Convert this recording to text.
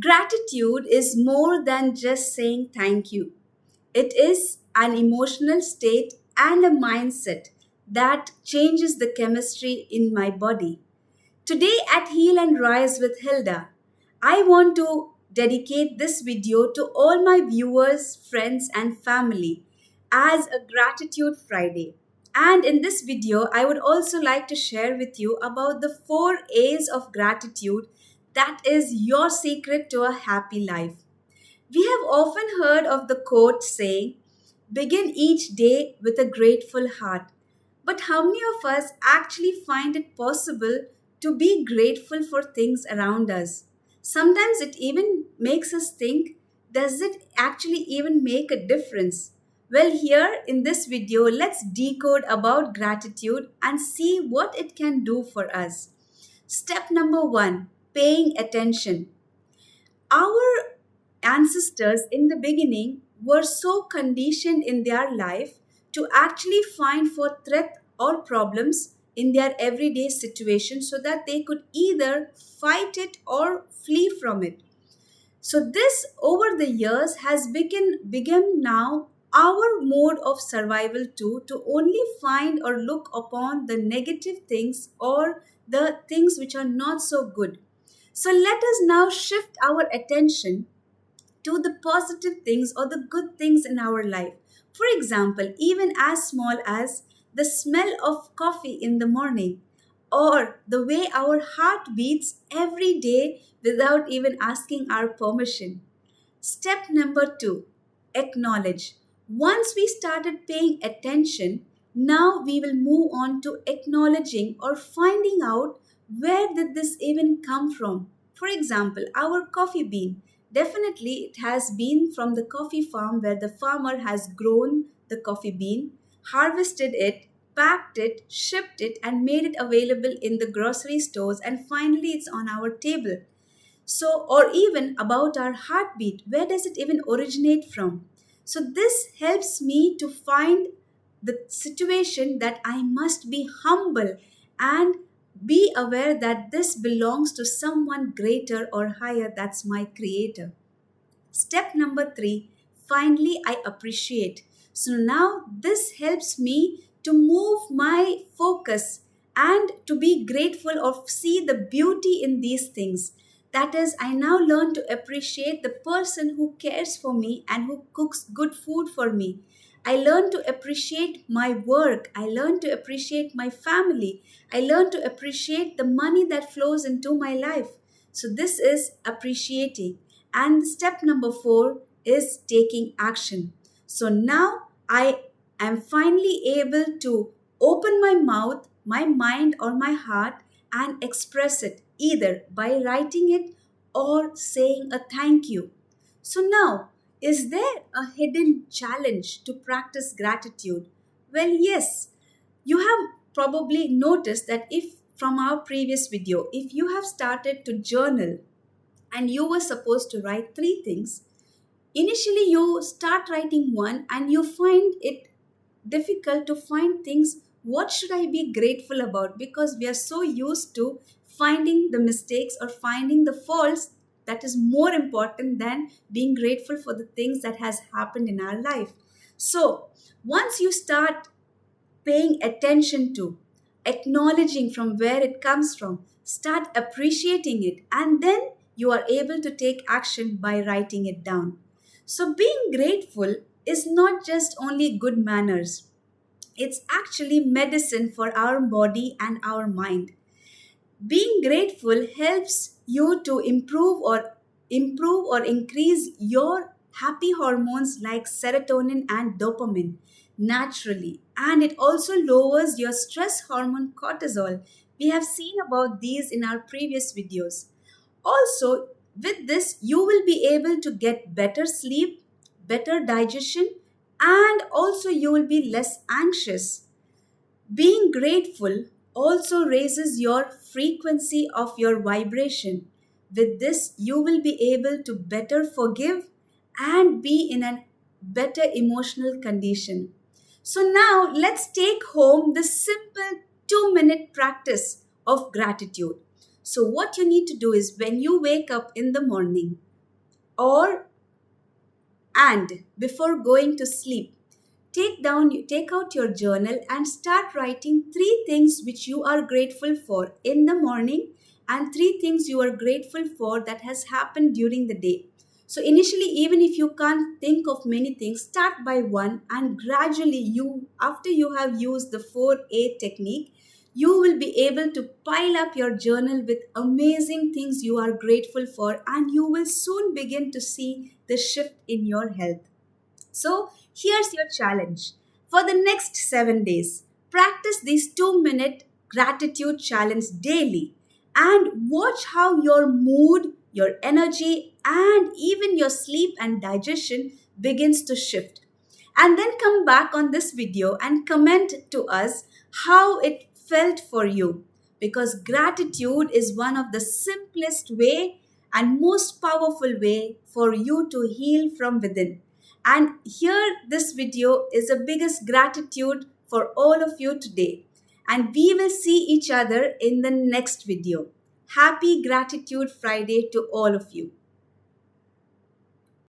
Gratitude is more than just saying thank you. It is an emotional state and a mindset that changes the chemistry in my body. Today at Heal and Rise with Hilda, I want to dedicate this video to all my viewers, friends, and family as a Gratitude Friday. And in this video, I would also like to share with you about the 4 A's of gratitude that is your secret to a happy life. We have often heard of the quote saying, begin each day with a grateful heart. But how many of us actually find it possible to be grateful for things around us? Sometimes it even makes us think, does it actually even make a difference? Well, here in this video, let's decode about gratitude and see what it can do for us. Step number one, paying attention. Our ancestors in the beginning were so conditioned in their life to actually find for threat or problems in their everyday situation so that they could either fight it or flee from it. So this over the years has become now our mode of survival too, to only find or look upon the negative things or the things which are not so good. So let us now shift our attention to the positive things or the good things in our life. For example, even as small as the smell of coffee in the morning, or the way our heart beats every day without even asking our permission. Step number two, acknowledge. Once we started paying attention, now we will move on to acknowledging or finding out where did this even come from. For example, our coffee bean. Definitely, it has been from the coffee farm where the farmer has grown the coffee bean, harvested it, packed it, shipped it, and made it available in the grocery stores, and finally it's on our table. So, or even about our heartbeat, where does it even originate from? So, this helps me to find the situation that I must be humble and be aware that this belongs to someone greater or higher, that's my creator. Step number three, finally, I appreciate. So now this helps me to move my focus and to be grateful of see the beauty in these things. That is, I now learn to appreciate the person who cares for me and who cooks good food for me. I learn to appreciate my work. I learn to appreciate my family. I learn to appreciate the money that flows into my life. So, this is appreciating. And step number four is taking action. So, now I am finally able to open my mouth, my mind, or my heart and express it either by writing it or saying a thank you. So, now is there a hidden challenge to practice gratitude? Well, yes. You have probably noticed that if from our previous video, if you have started to journal and you were supposed to write three things, initially you start writing one and you find it difficult to find things what should I be grateful about, because we are so used to finding the mistakes or finding the faults that is more important than being grateful for the things that has happened in our life. So once you start paying attention to, acknowledging from where it comes from, start appreciating it, and then you are able to take action by writing it down. So, being grateful is not just only good manners, it's actually medicine for our body and our mind. Being grateful helps you to improve or increase your happy hormones like serotonin and dopamine naturally, and it also lowers your stress hormone cortisol. We have seen about these in our previous videos. Also, with this you will be able to get better sleep, better digestion, and also you will be less anxious. Being grateful also raises your frequency of your vibration. With this, you will be able to better forgive and be in a better emotional condition. So, now let's take home the simple 2-minute practice of gratitude. So, what you need to do is when you wake up in the morning or and before going to sleep, take out your journal and start writing three things which you are grateful for in the morning and three things you are grateful for that has happened during the day. So initially, even if you can't think of many things, start by one, and gradually you, after you have used the 4A technique, you will be able to pile up your journal with amazing things you are grateful for, and you will soon begin to see the shift in your health. So, here's your challenge. For the next 7 days, practice this 2-minute gratitude challenge daily and watch how your mood, your energy, and even your sleep and digestion begins to shift. And then come back on this video and comment to us how it felt for you, because gratitude is one of the simplest way and most powerful way for you to heal from within. And here, this video is the biggest gratitude for all of you today. And we will see each other in the next video. Happy Gratitude Friday to all of you.